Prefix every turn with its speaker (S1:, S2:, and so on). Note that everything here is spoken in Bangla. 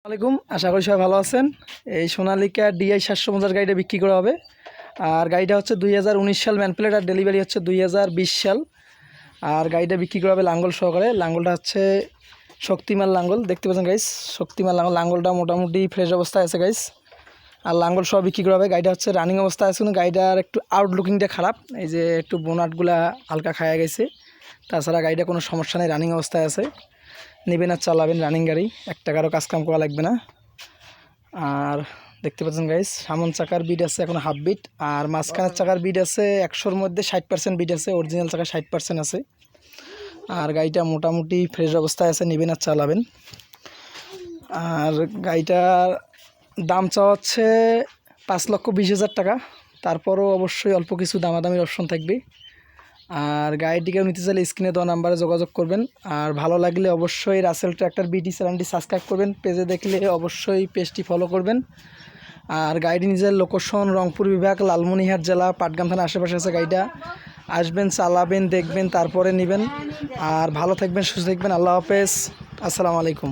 S1: আলাইকুম, আশা করি সবাই ভালো আছেন। এই সোনালিকা DI 750 গাড়িটা বিক্রি করা হবে। আর গাড়িটা হচ্ছে 2019 সাল ম্যান প্লেট, আর ডেলিভারি হচ্ছে 2020 সাল। আর গাড়িটা বিক্রি করা হবে লাঙ্গল সহকারে। লাঙ্গলটা হচ্ছে শক্তিমান লাঙ্গল, দেখতে পাচ্ছেন গাইস, শক্তিমান লাঙ্গল। লাঙ্গলটা মোটামুটি ফ্রেশ অবস্থায় আছে গাইস। আর লাঙ্গল সহ বিক্রি করা হবে। গাড়িটা হচ্ছে রানিং অবস্থা আছে, কিন্তু গাড়িটার একটু আউটলুকিংটা খারাপ। এই যে একটু বোনাটগুলা হালকা খায়া গেছে। তাছাড়া গাড়িটা কোনো সমস্যা নেই, রানিং অবস্থায় আছে। নেবেন আর চালাবেন, রানিং গাড়ি, এক টাকারও কাজকাম করা লাগবে না। আর দেখতে পাচ্ছেন গাইস, সামন চাকার বিট আছে এখন হাফ বিট, আর মাঝখানের চাকার বিট আছে 100-র মধ্যে 60% বিট আছে। অরিজিনাল চাকা 60% আছে। আর গাড়িটা মোটামুটি ফ্রেশ অবস্থায় আছে, নেবেন আর চালাবেন। আর গাড়িটার দাম চাওয়া হচ্ছে 5,20,000 টাকা। তারপরও অবশ্যই অল্প কিছু দামাদামির অপশন থাকবে। আর গাড়িটিকেও নিতে চাইলে স্ক্রিনে দেওয়া নাম্বারে যোগাযোগ করবেন। আর ভালো লাগলে অবশ্যই রাসেল ট্র্যাক্টর বিটি চ্যানেলটি সাবস্ক্রাইব করবেন। পেজে দেখলে অবশ্যই পেজটি ফলো করবেন। আর গাড়িটি নিজের লোকেশন রংপুর বিভাগ, লালমনিরহাট জেলা, পাটগ্রাম থানার আশেপাশে আছে। গাড়িটা আসবেন, চালাবেন, দেখবেন, তারপরে নেবেন। আর ভালো থাকবেন, সুস্থ থাকবেন। আল্লাহ হাফেজ, আসসালামু আলাইকুম।